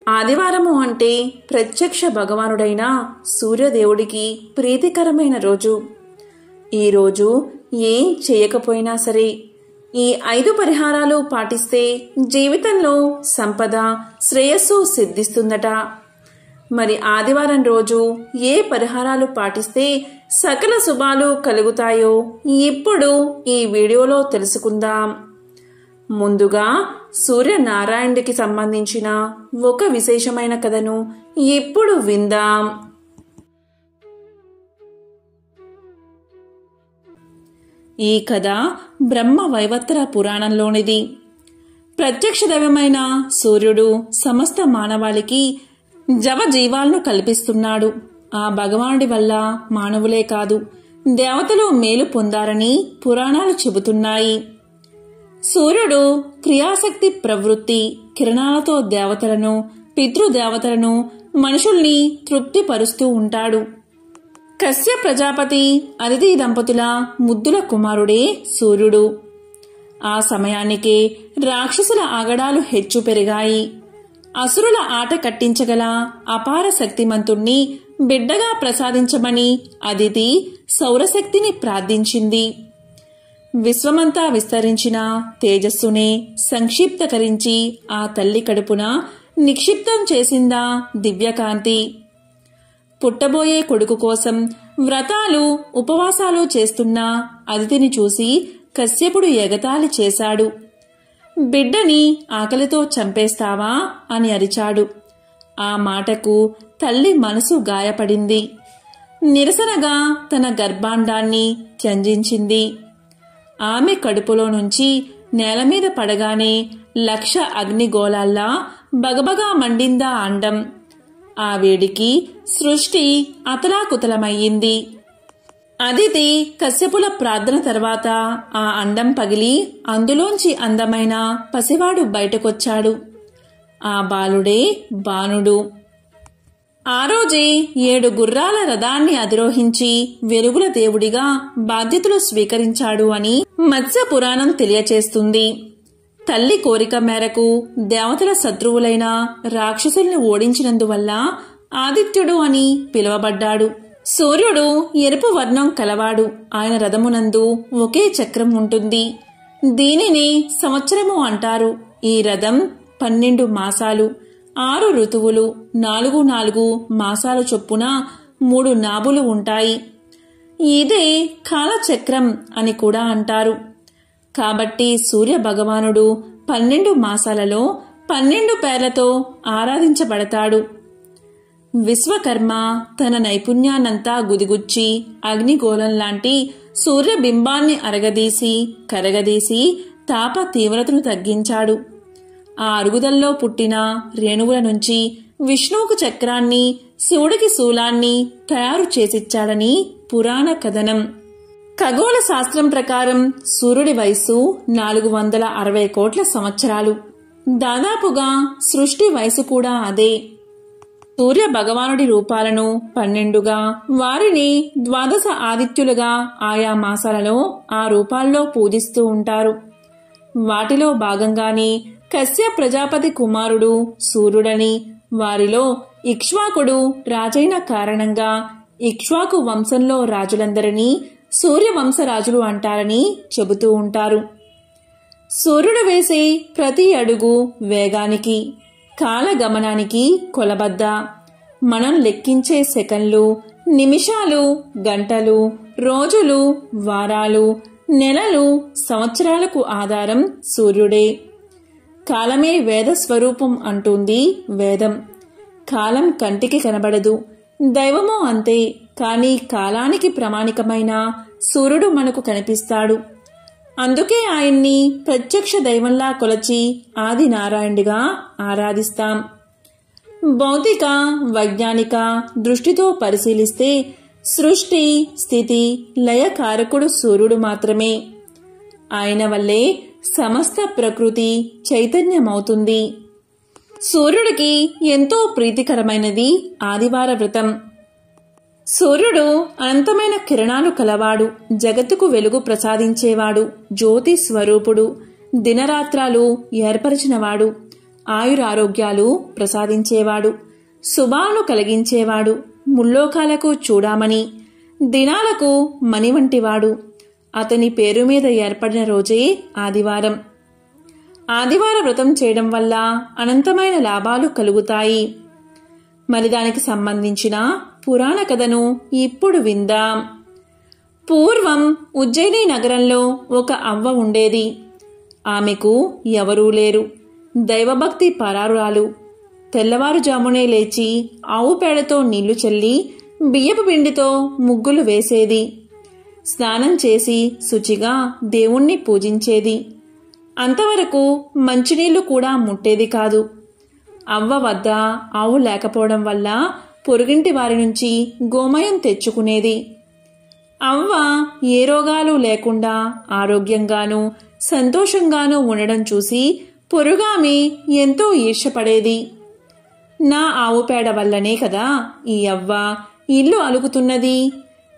ఆదివారము అంటే ప్రత్యక్ష భగవానుడైన సూర్యదేవుడికి ప్రీతికరమైన రోజు. ఈరోజు ఏం చేయకపోయినా సరే ఈ 5 పరిహారాలు పాటిస్తే జీవితంలో సంపద, శ్రేయస్సు సిద్ధిస్తుందట. మరి ఆదివారం రోజు ఏ పరిహారాలు పాటిస్తే సకల శుభాలు కలుగుతాయో ఇప్పుడు ఈ వీడియోలో తెలుసుకుందాం. ముందుగా సూర్యనారాయణుడికి సంబంధించిన ఒక విశేషమైన కథను ఇప్పుడు విందాం. ఈ కథ బ్రహ్మ వైవత్ర పురాణంలోనిది. ప్రత్యక్ష దైవమైన సూర్యుడు సమస్త మానవాళికి జవజీవాలను కల్పిస్తున్నాడు. ఆ భగవానుడి వల్ల మానవులే కాదు, దేవతలు మేలు పొందారని పురాణాలు చెబుతున్నాయి. సూర్యుడు క్రియాశక్తి ప్రవృత్తి కిరణాలతో దేవతలను, పితృదేవతలను, మనుషుల్ని తృప్తిపరుస్తూ ఉంటాడు. కశ్య ప్రజాపతి, అదితి దంపతుల ముద్దుల కుమారుడే సూర్యుడు. ఆ సమయానికే రాక్షసుల ఆగడాలు హెచ్చు పెరిగాయి. అసురుల ఆట కట్టించగల అపార శక్తిమంతుణ్ణి బిడ్డగా ప్రసాదించమని అదితి సౌరశక్తిని ప్రార్థించింది. విశ్వమంతా విస్తరించిన తేజస్సునే సంక్షిప్తకరించి ఆ తల్లి కడుపున నిక్షిప్తం చేసిందా దివ్యకాంతి. పుట్టబోయే కొడుకు కోసం వ్రతాలు, ఉపవాసాలు చేస్తున్న అదితిని చూసి కశ్యపుడు ఎగతాళి చేశాడు. బిడ్డని ఆకలితో చంపేస్తావా అని అరిచాడు. ఆ మాటకు తల్లి మనసు గాయపడింది. నిరసనగా తన గర్భాండాన్ని త్యంజించింది. ఆమె కడుపులో నుంచి నేలమీద పడగానే 1,00,000 అగ్నిగోళాల్లా బగబగా మండిందా అండం. ఆ వేడికి సృష్టి అతలాకుతలమయ్యింది. అదితి కశ్యపుల ప్రార్థన తర్వాత ఆ అండం పగిలి అందులోంచి అందమైన పసివాడు బయటకొచ్చాడు. ఆ బాలుడే బాణుడు. ఆ రోజే 7 గుర్రాల రథాన్ని అధిరోహించి వెలుగుల దేవుడిగా బాధ్యతలు స్వీకరించాడు అని మత్స్య పురాణం తెలియచేస్తుంది. తల్లి కోరిక మేరకు దేవతల శత్రువులైన రాక్షసుల్ని ఓడించినందువల్ల ఆదిత్యుడు అని పిలువబడ్డాడు. సూర్యుడు ఎరుపు వర్ణం కలవాడు. ఆయన రథమునందు ఒకే చక్రం ఉంటుంది. దీనిని సంవత్సరము అంటారు. ఈ రథం 12 మాసాలు, 6 ఋతువులు, 4 మాసాల చొప్పున 3 నాభులు ఉంటాయి. ఇదే కాలచక్రం అని కూడా అంటారు. కాబట్టి సూర్య భగవానుడు 12 మాసాలలో 12 పేర్లతో ఆరాధించబడతాడు. విశ్వకర్మ తన నైపుణ్యాన్నంతా గుదిగుచ్చి అగ్నిగోళం లాంటి సూర్యబింబాన్ని అరగదీసి కరగదీసి తాప తీవ్రతను తగ్గించాడు. ఆ అరుగుదల్లో పుట్టిన రేణువుల నుంచి విష్ణువుకు చక్రాన్ని, శివుడికి శూలాన్ని తయారు చేసిచ్చాడని పురాణ కథనం. ఖగోళ శాస్త్రం ప్రకారం సూర్యుడి వయస్సు 460 కోట్ల సంవత్సరాలు. దాదాపుగా సృష్టి వయసు కూడా అదే. సూర్య భగవానుడి రూపాలను 12గా, వారిని 12 ఆదిత్యులుగా ఆయా మాసాలలో ఆ రూపాల్లో పూజిస్తూ ఉంటారు. వాటిలో భాగంగానే కశ్య ప్రజాపతి కుమారుడు సూర్యుడని, వారిలో ఇక్ష్వాకుడు రాజైన కారణంగా ఇక్ష్వాకు వంశంలో రాజులందరినీ సూర్యవంశరాజులు అంటారని చెబుతూ ఉంటారు. సూర్యుడు వేసే ప్రతి అడుగు వేగానికి, కాలగమనానికి కొలబద్ద. మనం లెక్కించే సెకన్లు, నిమిషాలు, గంటలు, రోజులు, వారాలు, నెలలు, సంవత్సరాలకు ఆధారం సూర్యుడే. కాలమే వేద స్వరూపం అంటుంది వేదం. కాలం కంటికి కనబడదు, దైవమో అంతే. కానీ కాలానికి ప్రామాణికమైన సూర్యుడు మనకు కనిపిస్తాడు. అందుకే ఆయన్ని ప్రత్యక్ష దైవంలా కొలచి ఆది నారాయణుడిగా ఆరాధిస్తాం. భౌతిక, వైజ్ఞానిక దృష్టితో పరిశీలిస్తే సృష్టి, స్థితి, లయకారకుడు సూర్యుడు మాత్రమే. ఆయన వల్లే సమస్త ప్రకృతి చైతన్యమవుతుంది. సూర్యుడికి ఎంతో ప్రీతికరమైనది ఆదివార వ్రతం. సూర్యుడు అనంతమైన కిరణాలు కలవాడు, జగత్తుకు వెలుగు ప్రసాదించేవాడు, జ్యోతి స్వరూపుడు, దినరాత్రాలు ఏర్పరిచినవాడు. ఆయురారోగ్యాలు ప్రసాదించేవాడు, శుభాలను కలిగించేవాడు, ముల్లోకాలకు చూడామణి, దినాలకు మణి వంటివాడు. అతని పేరు మీద ఏర్పడిన రోజే ఆదివారం. ఆదివార వ్రతం చేయడం వల్ల అనంతమైన లాభాలు కలుగుతాయి. మరి దానికి సంబంధించిన పురాణ కథను ఇప్పుడు విందాం. పూర్వం ఉజ్జయిని నగరంలో ఒక అవ్వ ఉండేది. ఆమెకు ఎవరూ లేరు. దైవభక్తి పరారురాలు. తెల్లవారుజామునే లేచి ఆవు పేడతో నీళ్లు చల్లి బియ్యపు పిండితో ముగ్గులు వేసేది. స్నానం చేసి శుచిగా దేవుణ్ణి పూజించేది. అంతవరకు మంచినీళ్లు కూడా ముట్టేది కాదు. అవ్వ వద్ద ఆవు లేకపోవడం వల్ల పొరుగింటి వారి నుంచి గోమయం తెచ్చుకునేది. అవ్వ ఏ రోగాలు లేకుండా ఆరోగ్యంగానూ సంతోషంగానూ ఉండడం చూసి పొరుగామె ఎంతో ఈర్ష్యపడేది. నా ఆవు పేడ వల్లనే కదా ఈ అవ్వ ఇల్లు అలుకుతున్నది,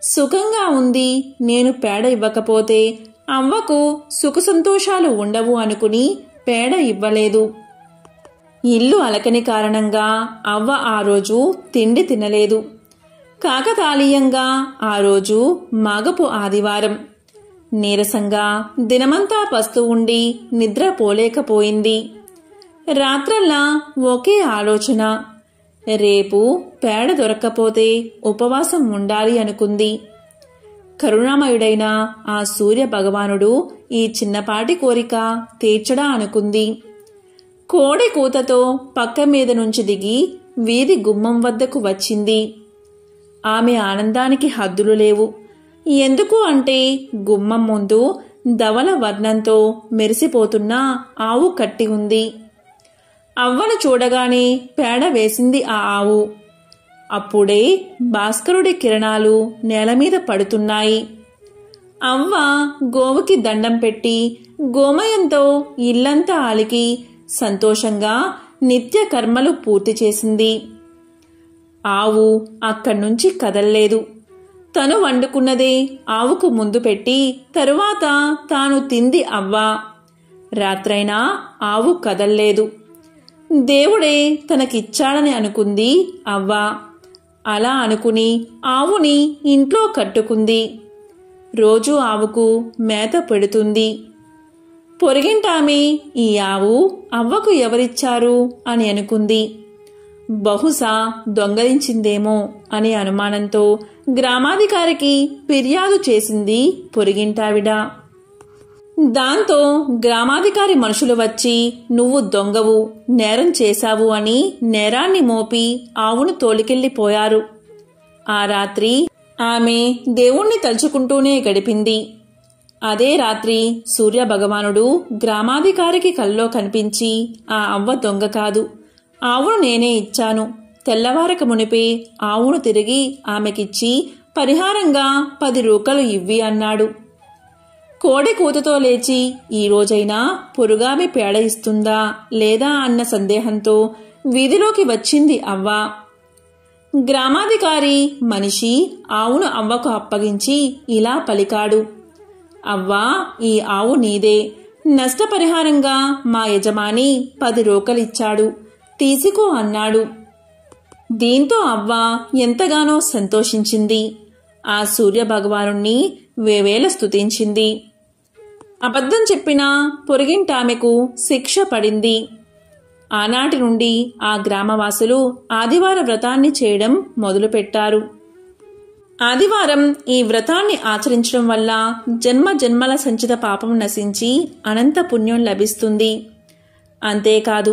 సుఖంగా ఉంది. నేను పేడ ఇవ్వకపోతే అవ్వకు సుఖ సంతోషాలు ఉండవు అనుకుని పేడ ఇవ్వలేదు. ఇల్లు అలకని కారణంగా అవ్వ ఆ రోజు తిండి తినలేదు. కాకతాళీయంగా ఆ రోజు మాగపు ఆదివారం. నీరసంగా దినమంతా పస్తు ఉండి నిద్రపోలేకపోయింది. రాత్రల్లా ఒకే ఆలోచన. రేపు పేడ దొరక్కపోతే ఉపవాసం ఉండాలి అనుకుంది. కరుణామయుడైన ఆ సూర్య భగవానుడు ఈ చిన్నపాటి కోరిక తీర్చడా అనుకుంది. కోడి కూతతో పక్క మీద నుంచి దిగి వీధి గుమ్మం వద్దకు వచ్చింది. ఆమె ఆనందానికి హద్దులు లేవు. ఎందుకు అంటే గుమ్మం ముందు ధవల వర్ణంతో మెరిసిపోతున్న ఆవు కట్టి ఉంది. అవ్వను చూడగానే పేడ వేసింది ఆ ఆవు. అప్పుడే భాస్కరుడి కిరణాలు నేలమీద పడుతున్నాయి. అవ్వ గోవుకి దండం పెట్టి గోమయంతో ఇల్లంతా అలికి సంతోషంగా నిత్య కర్మలు పూర్తి చేసింది. ఆవు అక్కడ్నుంచి కదల్లేదు. తను వండుకున్నదే ఆవుకు ముందు పెట్టి తరువాత తాను తింది అవ్వ. రాత్రైనా ఆవు కదల్లేదు. దేవుడే తనకిచ్చాడని అనుకుంది అవ్వ. అలా అనుకుని ఆవుని ఇంట్లో కట్టుకుంది. రోజూ ఆవుకు మేత పెడుతుంది. పొరిగింటామె ఈ ఆవు అవ్వకు ఎవరిచ్చారు అని అనుకుంది. బహుశా దొంగలించిందేమో అనే అనుమానంతో గ్రామాధికారికి ఫిర్యాదు చేసింది పొరిగింటావిడ. దాంతో గ్రామాధికారి మనుషులు వచ్చి నువ్వు దొంగవు, నేరం చేశావు అని నేరాన్ని మోపి ఆవును తోలికెళ్లిపోయారు. ఆ రాత్రి ఆమె దేవుణ్ణి తలుచుకుంటూనే గడిపింది. అదే రాత్రి సూర్య భగవానుడు గ్రామాధికారికి కల్లో కనిపించి ఆ అవ్వ దొంగ కాదు, ఆవును నేనే ఇచ్చాను. తెల్లవారక మునిపే ఆవును తిరిగి ఆమెకిచ్చి పరిహారంగా 10 రూకలు ఇవ్వి అన్నాడు. కోడి కూతతో లేచి ఈ రోజైనా పొరుగామి పేడ ఇస్తుందా లేదా అన్న సందేహంతో వీధిలోకి వచ్చింది అవ్వ. గ్రామాధికారి మనిషి ఆవును అవ్వకు అప్పగించి ఇలా పలికాడు. అవ్వా, ఈ ఆవు నీదే. నష్టపరిహారంగా మా యజమాని 10 రూకలిచ్చాడు, తీసుకో అన్నాడు. దీంతో అవ్వ ఎంతగానో సంతోషించింది. ఆ సూర్య భగవానుణ్ణి వేవేల స్తుతించింది. అబద్ధం చెప్పిన పొరుగింటామెకు శిక్ష పడింది. ఆనాటి నుండి ఆ గ్రామవాసులు ఆదివార వ్రతాన్ని చేయడం మొదలుపెట్టారు. ఆదివారం ఈ వ్రతాన్ని ఆచరించడం వల్ల జన్మ జన్మల సంచిత పాపం నశించి అనంత పుణ్యం లభిస్తుంది. అంతేకాదు,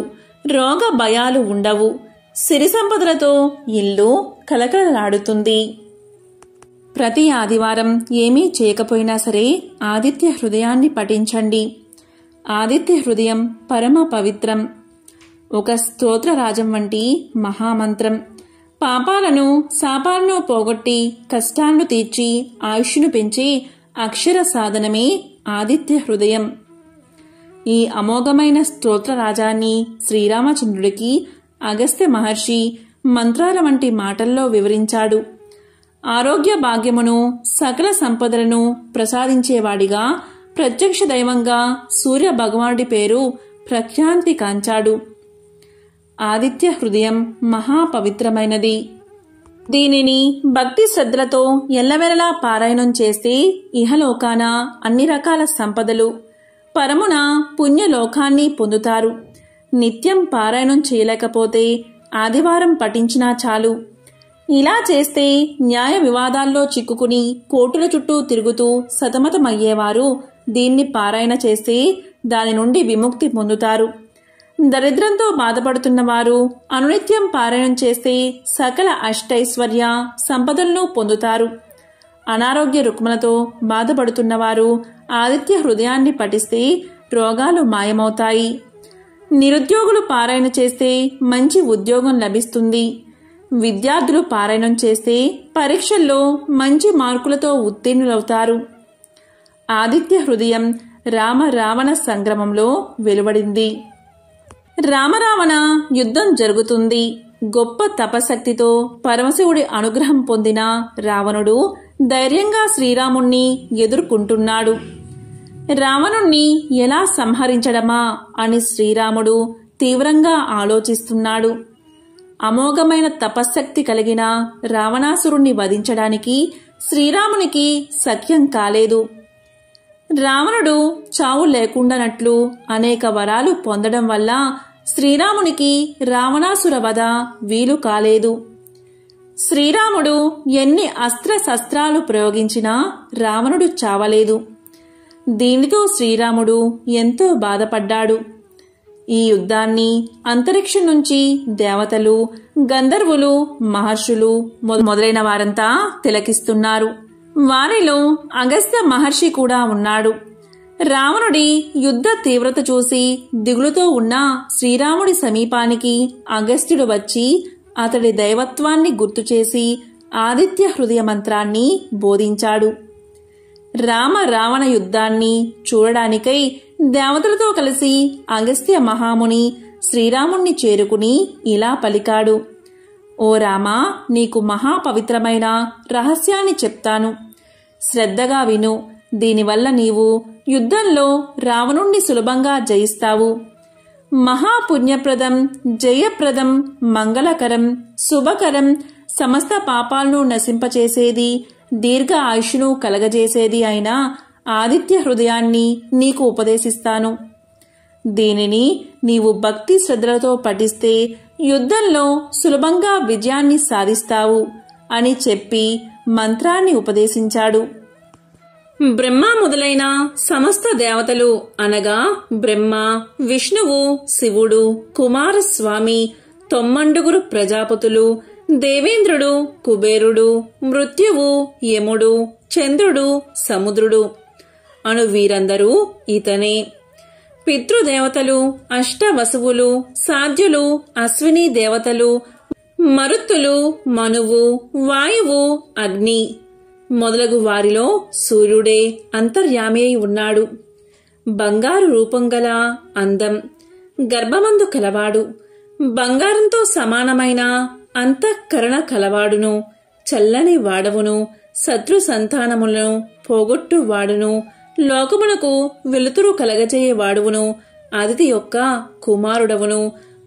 రోగ భయాలు ఉండవు. సిరి సంపదలతో ఇల్లు కలకలలాడుతుంది. ప్రతి ఆదివారం ఏమీ చేయకపోయినా సరే ఆదిత్య హృదయాన్ని పఠించండి. ఆదిత్య హృదయం పరమ పవిత్రం. ఒక స్తోత్రరాజం వంటి మహామంత్రం. పాపాలను శాపాలను పోగొట్టి కష్టాలను తీర్చి ఆయుష్ను పెంచి అక్షర సాధనమే ఆదిత్య హృదయం. ఈ అమోఘమైన స్తోత్రరాజాన్ని శ్రీరామచంద్రుడికి అగస్త్య మహర్షి మంత్రాల వంటి మాటల్లో వివరించాడు. ఆరోగ్య భాగ్యమును సకల సంపదలను ప్రసాదించేవాడిగా ప్రత్యక్ష దైవంగా సూర్య భగవానుడి పేరు ప్రఖ్యాతి కాంచాడు. ఆదిత్య హృదయం మహాపవిత్రమైనది. దీనిని భక్తి శ్రద్ధలతో ఎల్లవెలలా పారాయణం చేస్తే ఇహలోకాన అన్ని రకాల సంపదలు, పరమున పుణ్యలోకాన్ని పొందుతారు. నిత్యం పారాయణం చేయలేకపోతే ఆదివారం పఠించినా చాలు. ఇలా చేస్తే న్యాయ వివాదాల్లో చిక్కుకుని కోర్టుల చుట్టూ తిరుగుతూ సతమతమయ్యేవారు దీన్ని పారాయణ చేస్తే దాని నుండి విముక్తి పొందుతారు. దరిద్రంతో బాధపడుతున్నవారు అనునిత్యం పారాయణం చేస్తే సకల అష్టైశ్వర్య సంపదలను పొందుతారు. అనారోగ్య రుగ్మలతో బాధపడుతున్నవారు ఆదిత్య హృదయాన్ని పఠిస్తే రోగాలు మాయమవుతాయి. నిరుద్యోగులు పారాయణ చేస్తే మంచి ఉద్యోగం లభిస్తుంది. విద్యార్థులు పారాయణం చేస్తే పరీక్షల్లో మంచి మార్కులతో ఉత్తీర్ణులవుతారు. ఆదిత్య హృదయం రామ రావణ సంగ్రామంలో వెలువడింది. రామరావణ యుద్ధం జరుగుతుంది. గొప్ప తపశక్తితో పరమశివుడి అనుగ్రహం పొందిన రావణుడు ధైర్యంగా శ్రీరాముణ్ణి ఎదుర్కొంటున్నాడు. రావణుణ్ణి ఎలా సంహరించడమా అని శ్రీరాముడు తీవ్రంగా ఆలోచిస్తున్నాడు. అమోఘమైన తపశ్శక్తి కలిగిన రావణాసురుణ్ణి వధించడానికి శ్రీరామునికి సఖ్యం కాలేదు. రావణుడు చావు లేకుండానట్లు అనేక వరాలు పొందడం వల్ల శ్రీరామునికి రావణాసుర వధ వీలు కాలేదు. శ్రీరాముడు ఎన్ని అస్త్రశస్త్రాలు ప్రయోగించినా రావణుడు చావలేదు. దీనితో శ్రీరాముడు ఎంతో బాధపడ్డాడు. ఈ యుద్ధాన్ని అంతరిక్షం నుంచి దేవతలు, గంధర్వులు, మహర్షులు మొదలైన వారంతా తిలకిస్తున్నారు. వారిలో అగస్త్య మహర్షి కూడా ఉన్నాడు. రావణుడి యుద్ధ తీవ్రత చూసి దిగులుతో ఉన్న శ్రీరాముడి సమీపానికి అగస్త్యుడు వచ్చి అతడి దైవత్వాన్ని గుర్తుచేసి ఆదిత్య హృదయ మంత్రాన్ని బోధించాడు. రామ రావణ యుద్ధాన్ని చూడడానికై దేవతలతో కలిసి అగస్త్య మహాముని శ్రీరాముణ్ణి చేరుకుని ఇలా పలికాడు. ఓ రామా, నీకు మహాపవిత్రమైన రహస్యాన్ని చెప్తాను. శ్రద్ధగా విను. దీనివల్ల నీవు యుద్ధంలో రావణుణ్ణి సులభంగా జయిస్తావు. మహాపుణ్యప్రదం, జయప్రదం, మంగళకరం, శుభకరం, సమస్త పాపాలను నశింపచేసేది, దీర్ఘ ఆయుష్ను కలగజేసేది అయిన ఆదిత్య హృదయాన్ని నీకు ఉపదేశిస్తాను. దీనిని నీవు భక్తి శ్రద్ధలతో పఠిస్తే యుద్ధంలో సులభంగా విజయాన్ని సాధిస్తావు అని చెప్పి మంత్రాన్ని ఉపదేశించాడు. బ్రహ్మ మొదలైన సమస్త దేవతలు అనగా బ్రహ్మ, విష్ణువు, శివుడు, కుమారస్వామి, 9 ప్రజాపతులు, దేవేంద్రుడు, కుబేరుడు, మృత్యువు, యముడు, చంద్రుడు, సముద్రుడు అను వీరందరూ ఇతనే. పితృదేవతలు, అష్టవసువులు, సాధ్యులు, అశ్విని దేవతలు, మరుత్తులు, మనువు, వాయువు, అగ్ని మొదలగు వారిలో సూర్యుడే అంతర్యామి అయి ఉన్నాడు. బంగారు రూపం గల అందం, గర్భమందు కలవాడు, బంగారంతో సమానమైన అంతఃకరణ కలవాడును, చల్లని వాడవును, శత్రు సంతానములను పోగొట్టు వాడును, లోకమునకు వెలుతురు కలగజేయవాడువును, అదితి యొక్క కుమారుడవును,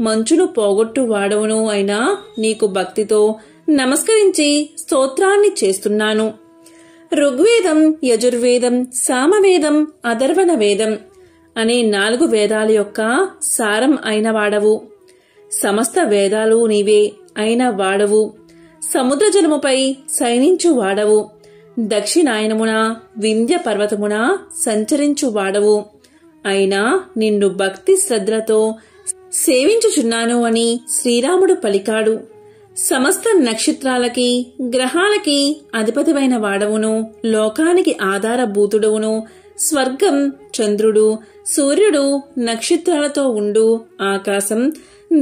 మంచును పోగొట్టు వాడవును అయినా నీకు భక్తితో నమస్కరించి స్తోత్రాన్ని చేస్తున్నాను. ఋగ్వేదం, యజుర్వేదం, సామవేదం, అథర్వణ వేదం అనే 4 వేదాల యొక్క సారం అయిన వాడవు. సమస్త వేదాలు నీవే అయిన వాడవు. సముద్ర జలముపై శయనించు వాడవు. దక్షిణాయనమున వింధ్య పర్వతమున సంచరించు వాడవు. అయినా నిన్ను భక్తి శ్రద్ధలతో సేవించుచున్నాను అని శ్రీరాముడు పలికాడు. సమస్త నక్షత్రాలకి, గ్రహాలకి అధిపతివైన వాడవును, లోకానికి ఆధారభూతుడవును, స్వర్గం, చంద్రుడు, సూర్యుడు, నక్షత్రాలతో ఉండు ఆకాశం,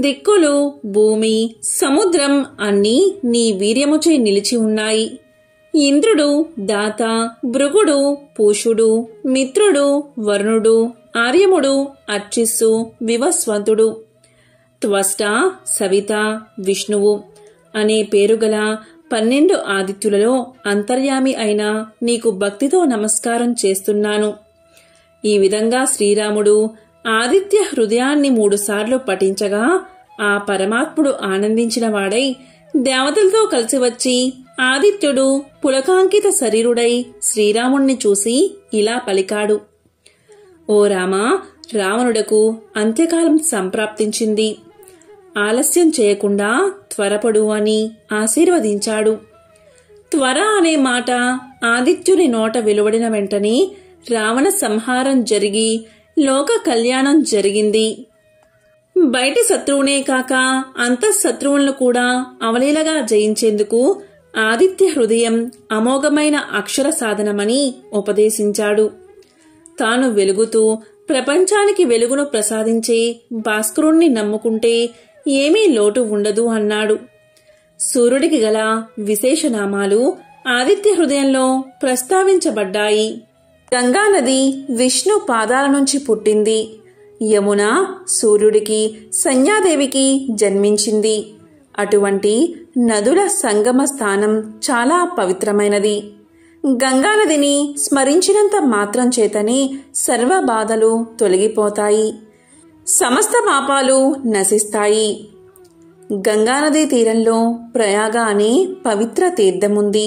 దిక్కులు, భూమి, సముద్రం అన్నీ నీ వీర్యముచే నిలిచి ఉన్నాయి. ఇంద్రుడు, దాత, భృగుడు, పూషుడు, మిత్రుడు, వరుణుడు, ఆర్యముడు, అర్చిస్సు, వివస్వంతుడు, త్వష్ట, సవిత, విష్ణువు అనే పేరుగల 12 ఆదిత్యులలో అంతర్యామి అయిన నీకు భక్తితో నమస్కారం చేస్తున్నాను. ఈ విధంగా శ్రీరాముడు ఆదిత్య హృదయాన్ని 3 సార్లు పఠించగా ఆ పరమాత్ముడు ఆనందించిన వాడై దేవతలతో కలిసి వచ్చి ఆదిత్యుడు పులకాంకిత శరీరుడై శ్రీరాముణ్ణి చూసి ఇలా పలికాడు: ఓ రామా, రావణుడకు అంత్యకాలం సంప్రాప్తించింది. ఆలస్యం చేయకుండా త్వరపడు అని ఆశీర్వదించాడు. త్వర అనే మాట ఆదిత్యుని నోట వెలువడిన వెంటనే రావణ సంహారం జరిగి లోక కళ్యాణం జరిగింది. బయటి శత్రువునే కాక అంతఃశత్రువులను కూడా అవలీలగా జయించేందుకు ఆదిత్య హృదయం అమోఘమైన అక్షర సాధనమని ఉపదేశించాడు. తాను వెలుగుతూ ప్రపంచానికి వెలుగును ప్రసాదించే భాస్కరుణ్ణి నమ్ముకుంటే ఏమీ లోటు ఉండదు అన్నాడు. సూర్యుడికి గల విశేషనామాలు ఆదిత్య హృదయంలో ప్రస్తావించబడ్డాయి. గంగానది విష్ణు పాదాల నుంచి పుట్టింది. యమున సూర్యుడికి, సంధ్యాదేవికి జన్మించింది. అటువంటి నదుల సంగమ స్థానం చాలా పవిత్రమైనది. గంగానదిని స్మరించినంత మాత్రం చేతనే సర్వ బాధలు తొలగిపోతాయి, సమస్త పాపాలు నశిస్తాయి. గంగానదీ తీరంలో ప్రయాగ అనే పవిత్ర తీర్థముంది.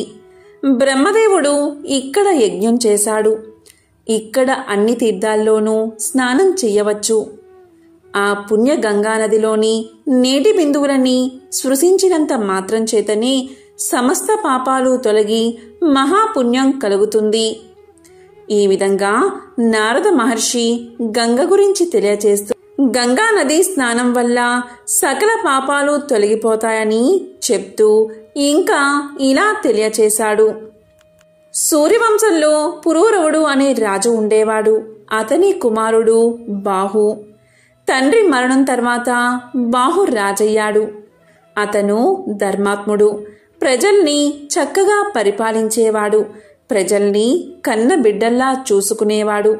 బ్రహ్మదేవుడు ఇక్కడ యజ్ఞం చేశాడు. ఇక్కడ అన్ని తీర్థాల్లోనూ స్నానం చెయ్యవచ్చు. ఆ పుణ్య గంగానదిలోని నీటి బిందువులని స్పృశించినంత మాత్రం చేతనే సమస్త పాపాలు తొలగి మహాపుణ్యం కలుగుతుంది. ఈ విధంగా నారద మహర్షి గంగ గురించి తెలియచేస్తూ గంగా నదీ స్నానం వల్ల సకల పాపాలు తొలగిపోతాయని చెప్తూ ఇంకా ఇలా తెలియచేశాడు. సూర్యవంశంలో పురూరవుడు అనే రాజు ఉండేవాడు. అతని కుమారుడు బాహు. తండ్రి మరణం తర్వాత బాహు రాజయ్యాడు. అతను ధర్మాత్ముడు. ప్రజల్ని చక్కగా పరిపాలించేవాడు. ప్రజల్ని కన్న బిడ్డల్లా చూసుకునేవాడు.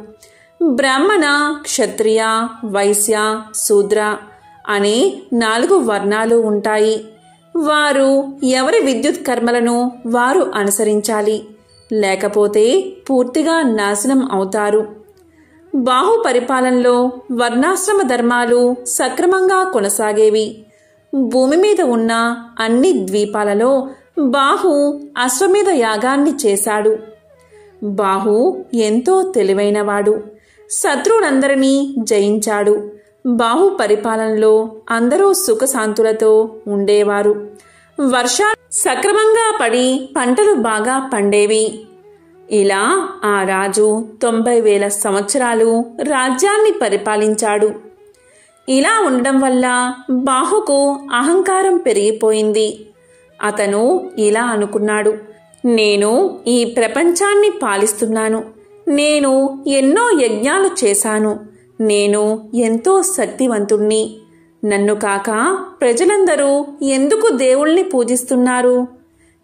బ్రాహ్మణ, క్షత్రియ, వైశ్య, శూద్ర అనే 4 వర్ణాలు ఉంటాయి. వారు ఎవరి విద్యుత్ కర్మలను వారు అనుసరించాలి, లేకపోతే పూర్తిగా నాశనం అవుతారు. బాహు పరిపాలనలో వర్ణాశ్రమ ధర్మాలు సక్రమంగా కొనసాగేవి. భూమి మీద ఉన్న అన్ని ద్వీపాలలో బాహు అశ్వమేధ యాగాన్ని చేశాడు. బాహు ఎంతో తెలివైనవాడు. శత్రువులందరినీ జయించాడు. బాహు పరిపాలనలో అందరూ సుఖశాంతులతో ఉండేవారు. వర్షాలు సక్రమంగా పడి పంటలు బాగా పండేవి. ఇలా ఆ రాజు 90,000 సంవత్సరాలు రాజ్యాన్ని పరిపాలించాడు. ఇలా ఉండడం వల్ల బాహుకు అహంకారం పెరిగిపోయింది. అతను ఇలా అనుకున్నాడు: నేను ఈ ప్రపంచాన్ని పాలిస్తున్నాను. నేను ఎన్నో యజ్ఞాలు చేశాను. నేను ఎంతో శక్తివంతుణ్ణి. నన్ను కాక ప్రజలందరూ ఎందుకు దేవుణ్ణి పూజిస్తున్నారు?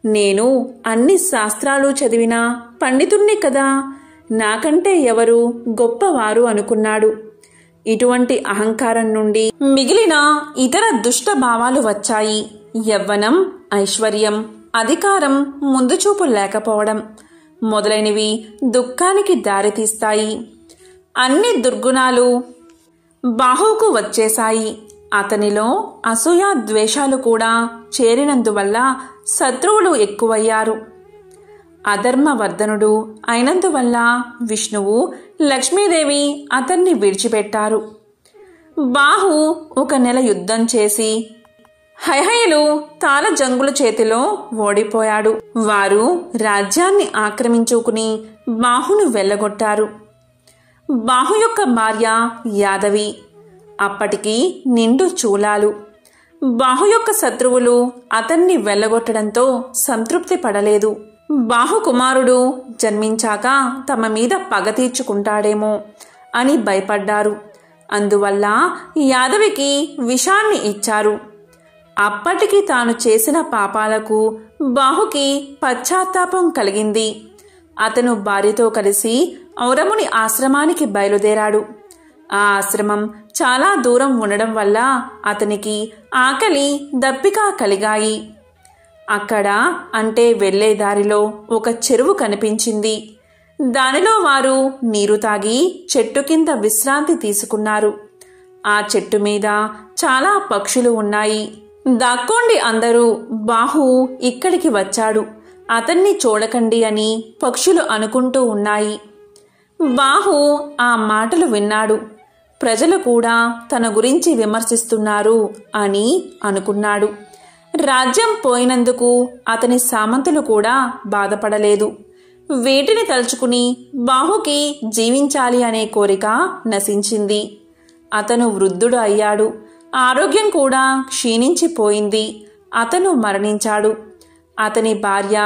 నేను అన్ని శాస్త్రాలు చదివిన పండితుణ్ణి కదా, నాకంటే ఎవరు గొప్పవారు అనుకున్నాడు. ఇటువంటి అహంకారం నుండి మిగిలిన ఇతర దుష్ట భావాలు వచ్చాయి. యవ్వనం, ఐశ్వర్యం, అధికారం, ముందుచూపు లేకపోవడం మొదలైనవి దుఃఖానికి దారితీస్తాయి. అన్ని దుర్గుణాలు బాహుకు వచ్చేశాయి. అతనిలో అసూయ, ద్వేషాలు కూడా చేరినందువల్ల శత్రువులు ఎక్కువయ్యారు. అధర్మవర్ధనుడు అయినందువల్ల విష్ణువు, లక్ష్మీదేవి అతన్ని విడిచిపెట్టారు. బాహు 1 నెల యుద్ధం చేసి హైహయులు తాళజంగుల చేతిలో ఓడిపోయాడు. వారు రాజ్యాన్ని ఆక్రమించుకుని బాహును వెళ్ళగొట్టారు. బాహు యొక్క భార్య యాదవి. అప్పటికి నిండు చూలాలు. బాహు యొక్క శత్రువులు అతన్ని వెళ్ళగొట్టడంతో సంతృప్తి పడలేదు. బాహు కుమారుడు జన్మించాక తమ మీద పగ తీర్చుకుంటాడేమో అని భయపడ్డారు. అందువల్ల యాదవికి విషాన్ని ఇచ్చారు. అప్పటికి తాను చేసిన పాపాలకు బాహుకి పశ్చాత్తాపం కలిగింది. అతను భార్యతో కలిసి ఔరముని ఆశ్రమానికి బయలుదేరాడు. ఆ ఆశ్రమం చాలా దూరం ఉండడం వల్ల అతనికి ఆకలి, దప్పిక కలిగాయి. అక్కడ అంటే వెళ్లే దారిలో ఒక చెరువు కనిపించింది. దానిలో వారు నీరు తాగి చెట్టు కింద విశ్రాంతి తీసుకున్నారు. ఆ చెట్టు మీద చాలా పక్షులు ఉన్నాయి. దాక్కోండి అందరూ, బాహు ఇక్కడికి వచ్చాడు, అతన్ని చూడకండి అని పక్షులు అనుకుంటూ ఉన్నాయి. బాహు ఆ మాటలు విన్నాడు. ప్రజలు కూడా తన గురించి విమర్శిస్తున్నారు అని అనుకున్నాడు. రాజ్యం పోయినందుకు అతని సామంతులు కూడా బాధపడలేదు. వీటిని తలుచుకుని బాహుకి జీవించాలి అనే కోరిక నశించింది. అతను వృద్ధుడు అయ్యాడు. ఆరోగ్యం కూడా క్షీణించిపోయింది. అతను మరణించాడు. అతని భార్య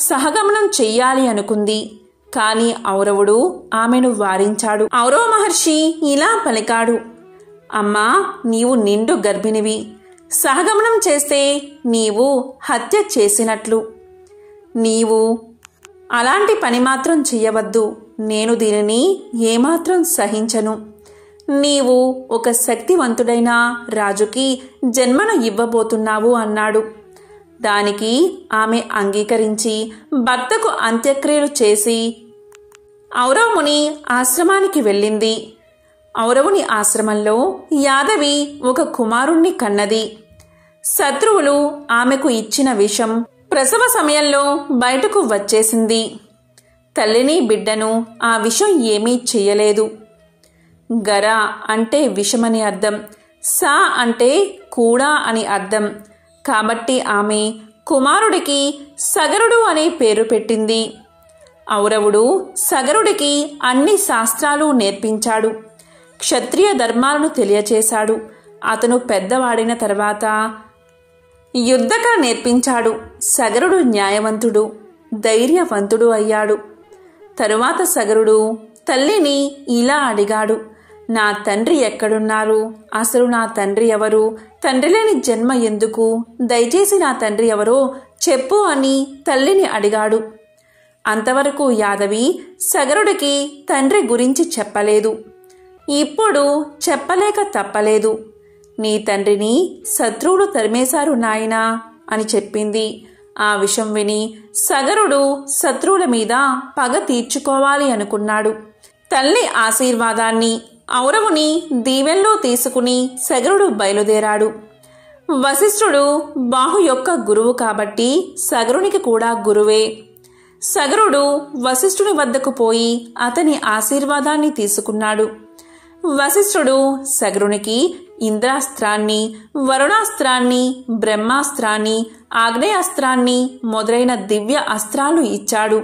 సహగమనం చెయ్యాలి అనుకుంది. కాని ఔరవుడు ఆమెను వారించాడు. ఔరవ మహర్షి ఇలా పలికాడు, అమ్మా, నీవు నిండు గర్భిణివి. సహగమనం చేస్తే నీవు హత్య చేసినట్లు. నీవు అలాంటి పని మాత్రం చెయ్యవద్దు. నేను దీనిని ఏమాత్రం సహించను. నీవు ఒక శక్తివంతుడైన రాజుకి జన్మను ఇవ్వబోతున్నావు అన్నాడు. దానికి ఆమె అంగీకరించి భర్తకు అంత్యక్రియలు చేసి ఔరవముని ఆశ్రమానికి వెళ్ళింది. ఔరవుని ఆశ్రమంలో యాదవి ఒక కుమారుణ్ణి కన్నది. శత్రువులు ఆమెకు ఇచ్చిన విషం ప్రసవ సమయంలో బయటకు వచ్చేసింది. తల్లిని బిడ్డను ఆ విషం ఏమీ చెయ్యలేదు. గర అంటే విషమని అర్థం, సా అంటే కూడా అని అర్థం. కాబట్టి ఆమె కుమారుడికి సగరుడు అనే పేరు పెట్టింది. ఔరవుడు సగరుడికి అన్ని శాస్త్రాలు నేర్పించాడు. క్షత్రియ ధర్మాలను తెలియచేశాడు. అతను పెద్దవాడిన తర్వాత యుద్ధకళ నేర్పించాడు. సగరుడు న్యాయవంతుడు, ధైర్యవంతుడు అయ్యాడు. తరువాత సగరుడు తల్లిని ఇలా అడిగాడు, నా తండ్రి ఎక్కడున్నారు? అసలు నా తండ్రి ఎవరు? తండ్రి లేని జన్మ ఎందుకు? దయచేసి నా తండ్రి ఎవరో చెప్పు అని తల్లిని అడిగాడు. అంతవరకు యాదవి సగరుడికి తండ్రి గురించి చెప్పలేదు. ఇప్పుడు చెప్పలేక తప్పలేదు. నీ తండ్రిని శత్రువులు తరిమేశారు నాయనా అని చెప్పింది. ఆ విషయం విని సగరుడు శత్రువుల మీద పగ తీర్చుకోవాలి అనుకున్నాడు. తల్లి ఆశీర్వాదాన్ని, ఔరవుని దీవెల్లో తీసుకుని సగరుడు బయలుదేరాడు. వశిష్ఠుడు బాహు యొక్క గురువు కాబట్టి సగరునికి కూడా గురువే. సగరుడు వశిష్ఠుని వద్దకు పోయి అతని ఆశీర్వాదాన్ని తీసుకున్నాడు. వశిష్ఠుడు సగరునికి ఇంద్రాస్త్రాన్ని, వరుణాస్త్రాన్ని, బ్రహ్మాస్త్రాన్ని, ఆగ్నేయాస్త్రాన్ని మొదలైన దివ్య అస్త్రాలు ఇచ్చాడు.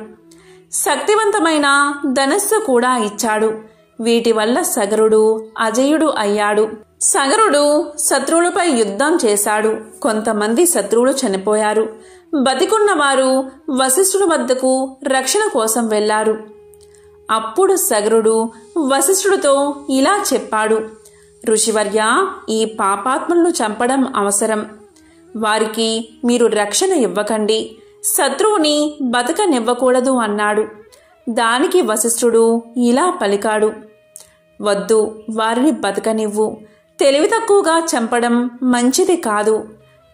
శక్తివంతమైన ధనస్సు కూడా ఇచ్చాడు. వీటి వల్ల సగరుడు అజయుడు అయ్యాడు. సగరుడు శత్రువులపై యుద్ధం చేశాడు. కొంతమంది శత్రువులు చనిపోయారు. బతికున్నవారు వశిష్ఠుని వద్దకు రక్షణ కోసం వెళ్లారు. అప్పుడు సగరుడు వశిష్ఠుడితో ఇలా చెప్పాడు, ఋషివర్య, ఈ పాపాత్మలను చంపడం అవసరం. వారికి మీరు రక్షణ ఇవ్వకండి. శత్రువుని బతకనివ్వకూడదు అన్నాడు. దానికి వశిష్ఠుడు ఇలా పలికాడు, వద్దు, వారిని బతకనివ్వు. తెలివి తక్కువగా చంపడం మంచిది కాదు.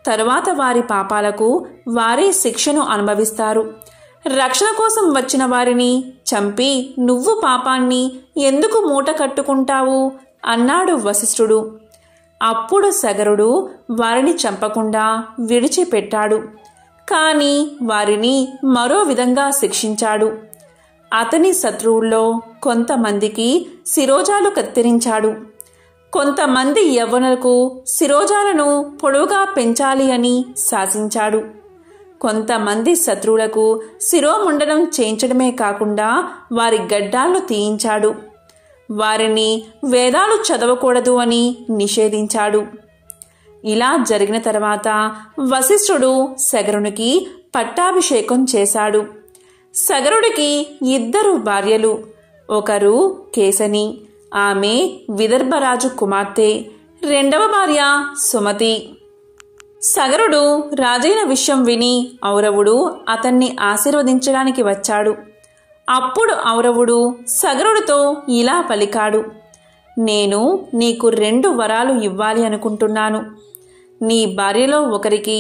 తరువాత వారి పాపాలకు వారే శిక్షను అనుభవిస్తారు. రక్షణ కోసం వచ్చిన వారిని చంపి నువ్వు పాపాన్ని ఎందుకు మూట కట్టుకుంటావు అన్నాడు వశిష్ఠుడు. అప్పుడు సగరుడు వారిని చంపకుండా విడిచిపెట్టాడు. కాని వారిని మరో విధంగా శిక్షించాడు. అతని శత్రువుల్లో కొంతమందికి శిరోజాలు కత్తిరించాడు. కొంతమంది యవ్వనులకు శిరోజాలను పొడవుగా పెంచాలి అని శాసించాడు. కొంతమంది శత్రువులకు శిరోముండనం చేయించడమే కాకుండా వారి గడ్డాలను తీయించాడు. వారిని వేదాలు చదవకూడదు అని నిషేధించాడు. ఇలా జరిగిన తర్వాత వశిష్ఠుడు సగరునికి పట్టాభిషేకం చేశాడు. సగరుడికి 2 భార్యలు. ఒకరు కేసని, ఆమె విదర్భరాజు కుమార్తె. 2వ భార్య సుమతి. సగరుడు రాజైన విషయం విని ఔరవుడు అతన్ని ఆశీర్వదించడానికి వచ్చాడు. అప్పుడు ఔరవుడు సగరుడితో ఇలా పలికాడు, నేను నీకు 2 వరాలు ఇవ్వాలి అనుకుంటున్నాను. నీ భార్యలో ఒకరికి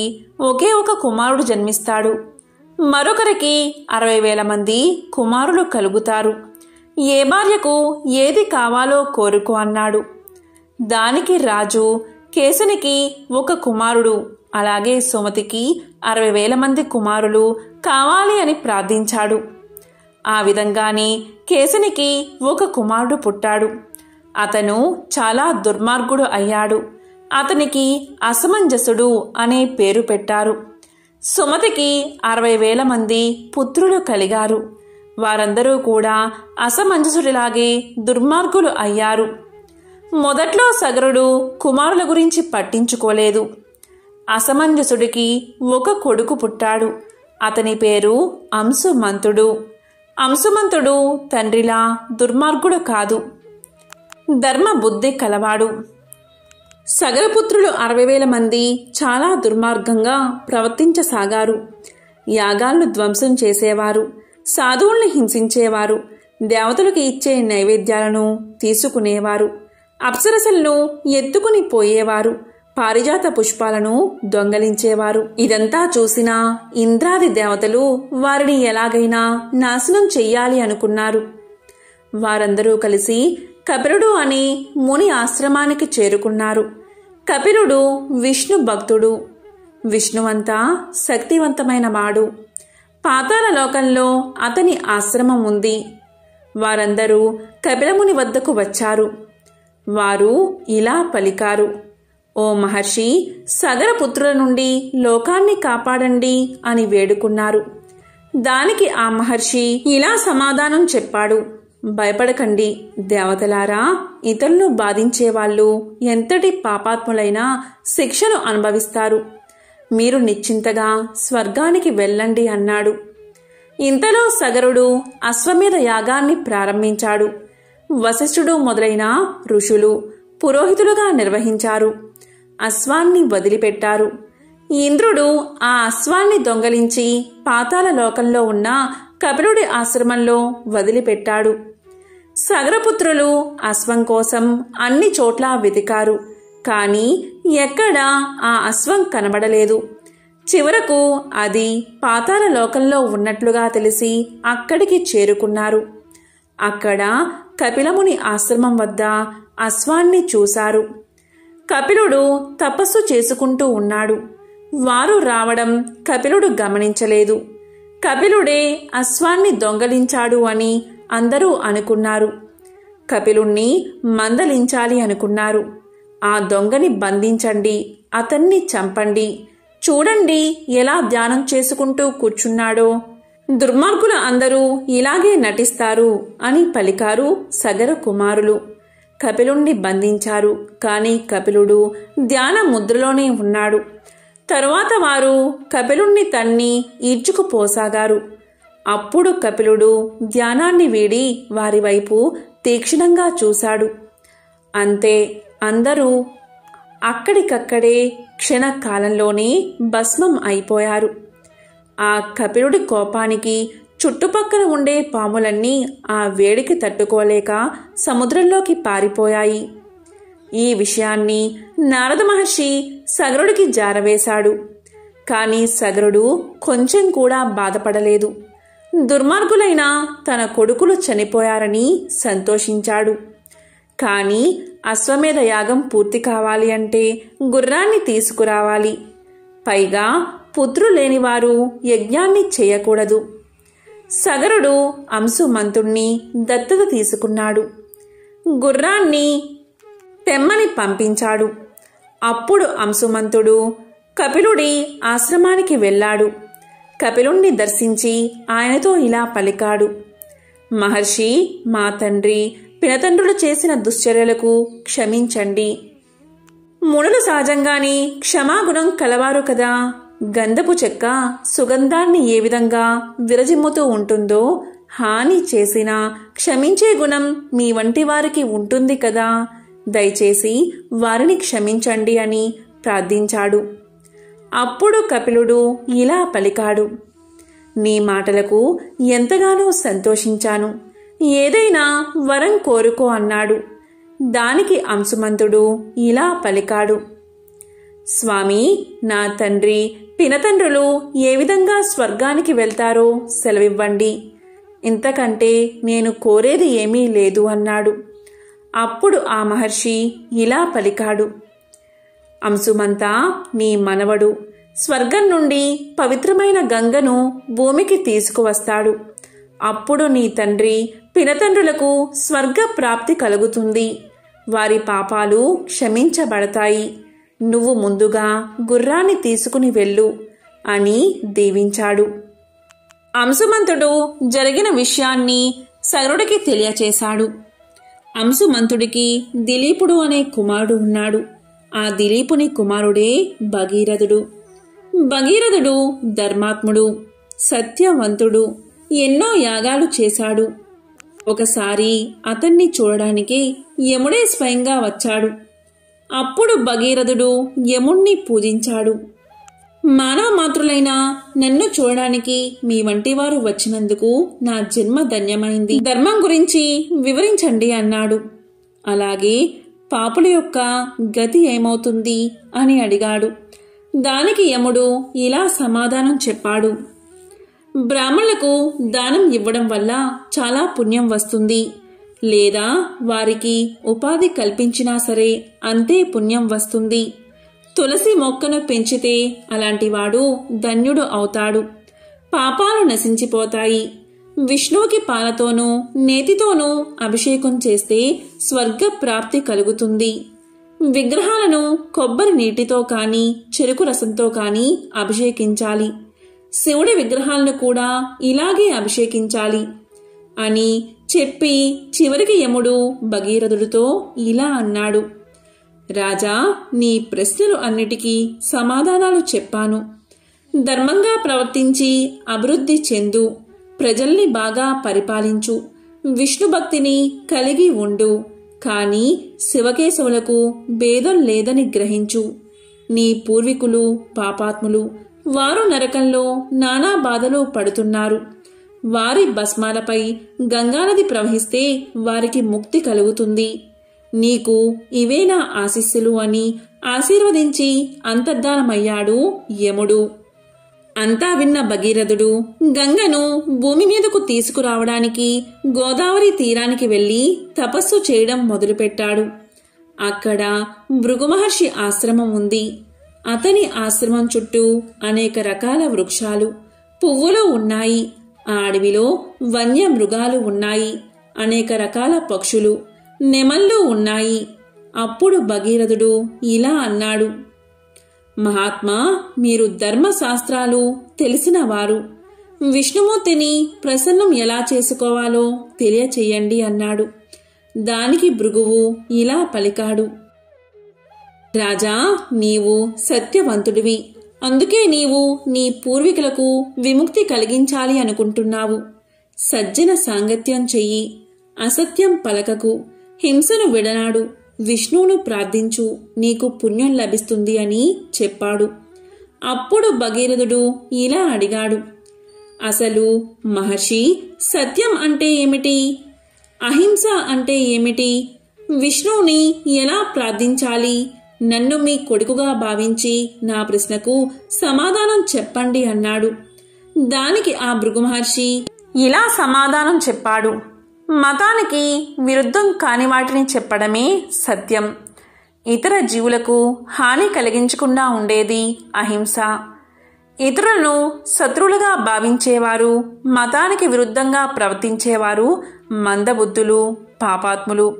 ఒకే ఒక కుమారుడు జన్మిస్తాడు. మరొకరికి 60,000 మంది కుమారులు కలుగుతారు. ఏ భార్యకు ఏది కావాలో కోరుకో అన్నాడు. దానికి రాజు, కేశనికి ఒక కుమారుడు, అలాగే సుమతికి 60,000 మంది కుమారులు కావాలి అని ప్రార్థించాడు. ఆ విధంగానే కేశనికి ఒక కుమారుడు పుట్టాడు. అతను చాలా దుర్మార్గుడు అయ్యాడు. అతనికి అసమంజసుడు అనే పేరు పెట్టారు. సుమతికి 60,000 మంది పుత్రులు కలిగారు. వారందరూ కూడా అసమంజసుడిలాగే దుర్మార్గులు అయ్యారు. మొదట్లో సగరుడు కుమారుల గురించి పట్టించుకోలేదు. అసమంజసుడికి ఒక కొడుకు పుట్టాడు. అతని పేరు అంశుమంతుడు. అంశుమంతుడు తండ్రిలా దుర్మార్గుడు కాదు, ధర్మ బుద్ధి కలవాడు. సగరపుత్రులు 60,000 మంది చాలా దుర్మార్గంగా ప్రవర్తించసాగారు. యాగాలను ధ్వంసం చేసేవారు, సాధువుల్ని హింసించేవారు, దేవతలకు ఇచ్చే నైవేద్యాలను తీసుకునేవారు, అప్సరసలను ఎత్తుకుని పోయేవారు, పారిజాత పుష్పాలను దొంగలించేవారు. ఇదంతా చూసిన ఇంద్రాది దేవతలు వారిని ఎలాగైనా నాశనం చెయ్యాలి అనుకున్నారు. వారందరూ కలిసి కపిలుడు అనే ముని ఆశ్రమానికి చేరుకున్నారు. కపిలుడు విష్ణు భక్తుడు. విష్ణువంతా శక్తివంతమైన వాడు. పాతాళ లోకంలో అతని ఆశ్రమం ఉంది. వారందరూ కపిలముని వద్దకు వచ్చారు. వారు ఇలా పలికారు: ఓ మహర్షి, సగరపుత్రుల నుండి లోకాన్ని కాపాడండి అని వేడుకున్నారు. దానికి ఆ మహర్షి ఇలా సమాధానం చెప్పాడు: భయపడకండి దేవతలారా, ఇతరులను బాధించేవాళ్ళు ఎంతటి పాపాత్ములైనా శిక్షను అనుభవిస్తారు. మీరు నిశ్చింతగా స్వర్గానికి వెళ్ళండి అన్నాడు. ఇంతలో సగరుడు అశ్వమేధ యాగాన్ని ప్రారంభించాడు. వశిష్ఠుడు మొదలైన ఋషులు పురోహితులుగా నిర్వహించారు. అశ్వాన్ని వదిలిపెట్టారు. ఇంద్రుడు ఆ అశ్వాన్ని దొంగలించి పాతాళ లోకంలో ఉన్న కపిలుడి ఆశ్రమంలో వదిలిపెట్టాడు. సగరపుత్రులు అశ్వం కోసం అన్ని చోట్ల వెతికారు. కాని ఎక్కడా ఆ అశ్వం కనబడలేదు. చివరకు అది పాతాళ లోకంలో ఉన్నట్లుగా తెలిసి అక్కడికి చేరుకున్నారు. అక్కడ కపిలముని ఆశ్రమం వద్ద అశ్వాన్ని చూశారు. కపిలుడు తపస్సు చేసుకుంటూ ఉన్నాడు. వారు రావడం కపిలుడు గమనించలేదు. కపిలుడే అశ్వాన్ని దొంగలించాడు అని అందరూ అనుకున్నారు. కపిలుణ్ణి మందలించాలి అనుకున్నారు. ఆ దొంగని బంధించండి, అతన్ని చంపండి, చూడండి ఎలా ధ్యానం చేసుకుంటూ కూర్చున్నాడో. దుర్మార్గులు అందరూ ఇలాగే నటిస్తారు అని పలికారు సగర కుమారులు. కపిలుణ్ణి బంధించారు. కాని కపిలుడు ధ్యాన ముద్రలోనే ఉన్నాడు. తరువాత వారు కపిలుణ్ణి తన్ని ఈడ్చుకుపోసాగారు. అప్పుడు కపిలుడు ధ్యానాన్ని వీడి వారి వైపు తీక్షణంగా చూశాడు. అంతే, అందరూ అక్కడికక్కడే క్షణకాలంలోనే భస్మం అయిపోయారు. ఆ కపిలుడి కోపానికి చుట్టుపక్కల ఉండే పాములన్నీ ఆ వేడికి తట్టుకోలేక సముద్రంలోకి పారిపోయాయి. ఈ విషయాన్ని నారద మహర్షి సగరుడికి జారవేశాడు. కాని సగరుడు కొంచెం కూడా బాధపడలేదు. దుర్మార్గులైన తన కొడుకులు చనిపోయారని సంతోషించాడు. కాని అశ్వమేధ యాగం పూర్తి కావాలి అంటే గుర్రాన్ని తీసుకురావాలి. పైగా పుత్రులు లేనివారు యజ్ఞాన్ని చేయకూడదు. సగరుడు అంశుమంతుణ్ణి దత్తత తీసుకున్నాడు. గుర్రాన్ని తెమ్మని పంపించాడు. అప్పుడు అంశుమంతుడు కపిలుడి ఆశ్రమానికి వెళ్ళాడు. కపిలుణ్ణి దర్శించి ఆయనతో ఇలా పలికాడు: మహర్షి, మా తండ్రి పినతండ్రులు చేసిన దుశ్చర్యలకు క్షమించండి. మునులు సహజంగానే క్షమాగుణం కలవారు కదా. గంధపు చెక్క సుగంధాన్ని ఏ విధంగా విరజిమ్ముతూ ఉంటుందో, హాని చేసినా క్షమించే గుణం మీ వంటి వారికి ఉంటుంది కదా. దయచేసి వారిని క్షమించండి అని ప్రార్థించాడు. అప్పుడు కపిలుడు ఇలా పలికాడు: నీ మాటలకు ఎంతగానో సంతోషించాను. ఏదైనా వరం కోరుకో అన్నాడు. దానికి అంశుమంతుడు ఇలా పలికాడు: స్వామి, నా తండ్రి పినతండ్రులు ఏ విధంగా స్వర్గానికి వెళ్తారో సెలవివ్వండి. ఇంతకంటే నేను కోరేది ఏమీ లేదు అన్నాడు. అప్పుడు ఆ మహర్షి ఇలా పలికాడు: అంశుమంత నీ మనవడు స్వర్గం నుండి పవిత్రమైన గంగను భూమికి తీసుకువస్తాడు. అప్పుడు నీ తండ్రి పినతండ్రులకు స్వర్గ ప్రాప్తి కలుగుతుంది. వారి పాపాలు క్షమించబడతాయి. నువ్వు ముందుగా గుర్రాన్ని తీసుకుని వెళ్ళు అని దీవించాడు. అంశుమంతుడు జరిగిన విషయాన్ని సగరుడికి తెలియచేశాడు. అంశుమంతుడికి దిలీపుడు అనే కుమారుడు ఉన్నాడు. ఆ దిలీపుని కుమారుడే భగీరథుడు. భగీరథుడు ధర్మాత్ముడు, సత్యవంతుడు, ఎన్నో యాగాలు చేశాడు. ఒకసారి అతన్ని చూడడానికి యముడే స్వయంగా వచ్చాడు. అప్పుడు భగీరథుడు యముణ్ణి పూజించాడు. మానవ మాతృలైన నన్ను చూడడానికి మీ వంటి వారు వచ్చినందుకు నా జన్మ ధన్యమైంది. ధర్మం గురించి వివరించండి అన్నాడు. అలాగే పాపుల యొక్క గతి ఏమవుతుంది అని అడిగాడు. దానికి యముడు ఇలా సమాధానం చెప్పాడు. బ్రాహ్మణులకు దానం ఇవ్వడం వల్ల చాలా పుణ్యం వస్తుంది. లేదా వారికి ఉపాధి కల్పించినా సరే అంతే పుణ్యం వస్తుంది. తులసి మొక్కను పెంచితే అలాంటివాడు ధన్యుడు అవుతాడు. పాపాలు నశించిపోతాయి. విష్ణువుకి పాలతోనూ నేతితోనూ అభిషేకం చేస్తే స్వర్గ ప్రాప్తి కలుగుతుంది. విగ్రహాలను కొబ్బరి నీటితో కానీ చెరుకు రసంతో కానీ అభిషేకించాలి. శివుడి విగ్రహాలను కూడా ఇలాగే అభిషేకించాలి అని చెప్పి చివరికి యముడు భగీరథుడితో ఇలా అన్నాడు. రాజా, నీ ప్రశ్నలు అన్నిటికీ సమాధానాలు చెప్పాను. ధర్మంగా ప్రవర్తించి అభివృద్ధి చెందు, ప్రజల్ని బాగా పరిపాలించు, విష్ణు భక్తిని కలిగి ఉండు. కానీ శివకేశవులకు భేదం లేదని గ్రహించు. నీ పూర్వీకులు పాపాత్ములు, వారు నరకంలో నానా బాధలు పడుతున్నారు. వారి భస్మాలపై గంగానది ప్రవహిస్తే వారికి ముక్తి కలుగుతుంది. నీకు ఇవే నా ఆశీస్సులు అని ఆశీర్వదించి అంతర్ధానమయ్యాడు యముడు. అంతా విన్న భగీరథుడు గంగను భూమి మీదకు తీసుకురావడానికి గోదావరి తీరానికి వెళ్లి తపస్సు చేయడం మొదలుపెట్టాడు. అక్కడ భృగు మహర్షి ఆశ్రమం ఉంది. అతని ఆశ్రమం చుట్టూ అనేక రకాల వృక్షాలు, పువ్వులు ఉన్నాయి. ఆ అడవిలో వన్య మృగాలు ఉన్నాయి. అనేక రకాల పక్షులు, నెమళ్ళు ఉన్నాయి. అప్పుడు భగీరథుడు ఇలా అన్నాడు. మహాత్మా, మీరు ధర్మశాస్త్రాలు తెలిసినవారు. విష్ణుమూర్తిని ప్రసన్నం ఎలా చేసుకోవాలో తెలియచేయండి అన్నాడు. దానికి భృగువు ఇలా పలికాడు. రాజా, నీవు సత్యవంతుడివి. అందుకే నీవు నీ పూర్వీకులకు విముక్తి కలిగించాలి అనుకుంటున్నావు. సజ్జన సాంగత్యం చెయ్యి, అసత్యం పలకకు, హింసను విడనాడు, విష్ణువును ప్రార్థించు, నీకు పుణ్యం లభిస్తుంది అని చెప్పాడు. అప్పుడు భగీరథుడు ఇలా అడిగాడు. అసలు మహర్షి, సత్యం అంటే ఏమిటి? అహింస అంటే ఏమిటి? విష్ణువుని ఎలా ప్రార్థించాలి? నన్ను మీ కొడుకుగా భావించి నా ప్రశ్నకు సమాధానం చెప్పండి అన్నాడు. దానికి ఆ భృగు మహర్షి ఇలా సమాధానం చెప్పాడు. మతానికి విరుద్ధం కాని వాటిని చెప్పడమే సత్యం. ఇతర జీవులకు హాని కలిగించకుండా ఉండేది అహింస. ఇతరులను శత్రువులుగా భావించేవారు, మతానికి విరుద్ధంగా ప్రవర్తించేవారు మందబుద్ధులు, పాపాత్ములు.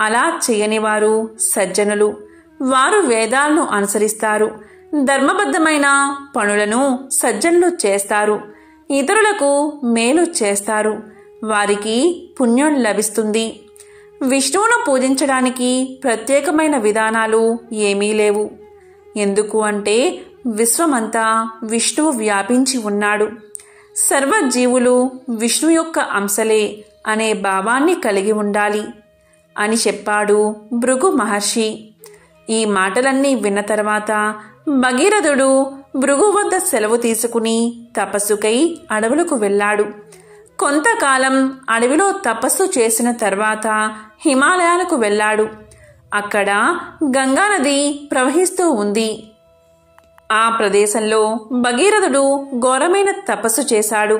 అలా చేయనివారు సజ్జనులు. వారు వేదాలను అనుసరిస్తారు. ధర్మబద్ధమైన పనులను సజ్జనులు చేస్తారు. ఇతరులకు మేలు చేస్తారు. వారికి పుణ్యం లభిస్తుంది. విష్ణువును పూజించడానికి ప్రత్యేకమైన విధానాలు ఏమీ లేవు. ఎందుకు అంటే విశ్వమంతా విష్ణువు వ్యాపించి ఉన్నాడు. సర్వజీవులు విష్ణు యొక్క అంశలే అనే భావాన్ని కలిగి ఉండాలి అని చెప్పాడు భృగు మహర్షి. ఈ మాటలన్నీ విన్న తర్వాత భగీరథుడు భృగు వద్ద సెలవు తీసుకుని తపస్సుకై అడవులకు వెళ్ళాడు. కొంతకాలం అడవిలో తపస్సు చేసిన తర్వాత హిమాలయాలకు వెళ్ళాడు. అక్కడ గంగానది ప్రవహిస్తూ ఉంది. ఆ ప్రదేశంలో భగీరథుడు ఘోరమైన తపస్సు చేశాడు.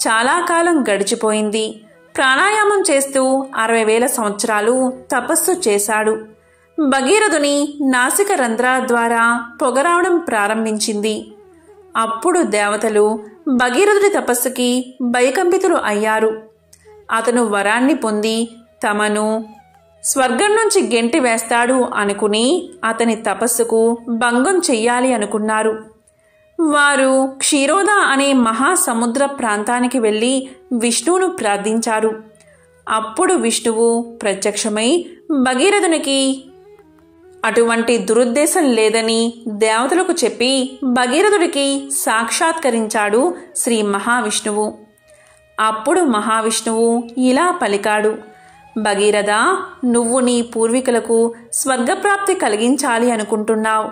చాలా కాలం గడిచిపోయింది. ప్రాణాయామం చేస్తూ 60,000 సంవత్సరాలు తపస్సు చేశాడు. భగీరథుని నాసిక రంధ్రాల ద్వారా పొగరావడం ప్రారంభించింది. అప్పుడు దేవతలు భగీరథుడి తపస్సుకి భయకంపితులు అయ్యారు. అతను వరాన్ని పొంది తమను స్వర్గం నుంచి గెంటి వేస్తాడు అనుకుని అతని తపస్సుకు భంగం చెయ్యాలి అనుకున్నారు. వారు క్షీరోద అనే మహాసముద్ర ప్రాంతానికి వెళ్ళి విష్ణువును ప్రార్థించారు. అప్పుడు విష్ణువు ప్రత్యక్షమై భగీరథునికి అటువంటి దురుద్దేశం లేదని దేవతలకు చెప్పి భగీరథుడికి సాక్షాత్కరించాడు శ్రీ మహావిష్ణువు. అప్పుడు మహావిష్ణువు ఇలా పలికాడు, భగీరథ, నువ్వు నీ పూర్వీకులకు స్వర్గప్రాప్తి కలిగించాలి అనుకుంటున్నావు.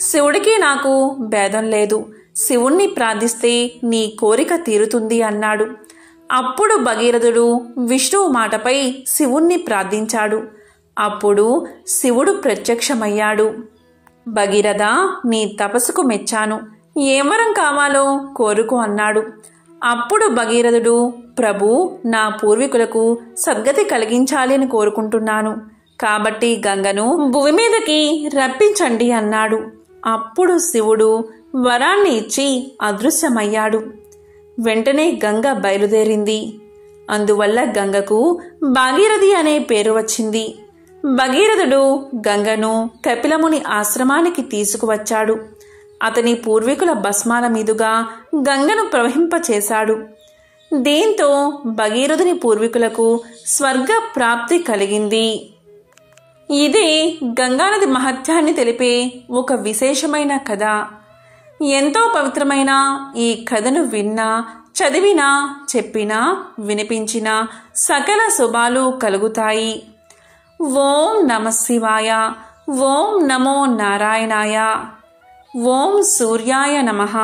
శివుడికి నాకు భేదం లేదు. శివుణ్ణి ప్రార్థిస్తే నీ కోరిక తీరుతుంది అన్నాడు. అప్పుడు భగీరథుడు విష్ణువు మాటపై శివుణ్ణి ప్రార్థించాడు. అప్పుడు శివుడు ప్రత్యక్షమయ్యాడు. భగీరథ, నీ తపస్సుకు మెచ్చాను. ఏం వరం కావాలో కోరుకో అన్నాడు. అప్పుడు భగీరథుడు, ప్రభు, నా పూర్వీకులకు సద్గతి కలిగించాలి అని కోరుకుంటున్నాను. కాబట్టి గంగను భూమి మీదకి రప్పించండి అన్నాడు. అప్పుడు శివుడు వరాన్ని ఇచ్చి అదృశ్యమయ్యాడు. వెంటనే గంగ బయలుదేరింది. అందువల్ల గంగకు భాగీరథి అనే పేరు వచ్చింది. భగీరథుడు గంగను కపిలముని ఆశ్రమానికి తీసుకువచ్చాడు. అతని పూర్వీకుల భస్మాల మీదుగా గంగను ప్రవహింపచేశాడు. దీంతో భగీరథుని పూర్వీకులకు స్వర్గ ప్రాప్తి కలిగింది. ఇదే గంగానది మహత్యాన్ని తెలిపే ఒక విశేషమైన కథ. ఎంతో పవిత్రమైన ఈ కథను విన్నా, చదివినా, చెప్పినా, వినిపించినా సకల శుభాలు కలుగుతాయి. ఓం నమః శివాయ. ఓం నమో నారాయణాయ. ఓం సూర్యాయ నమః.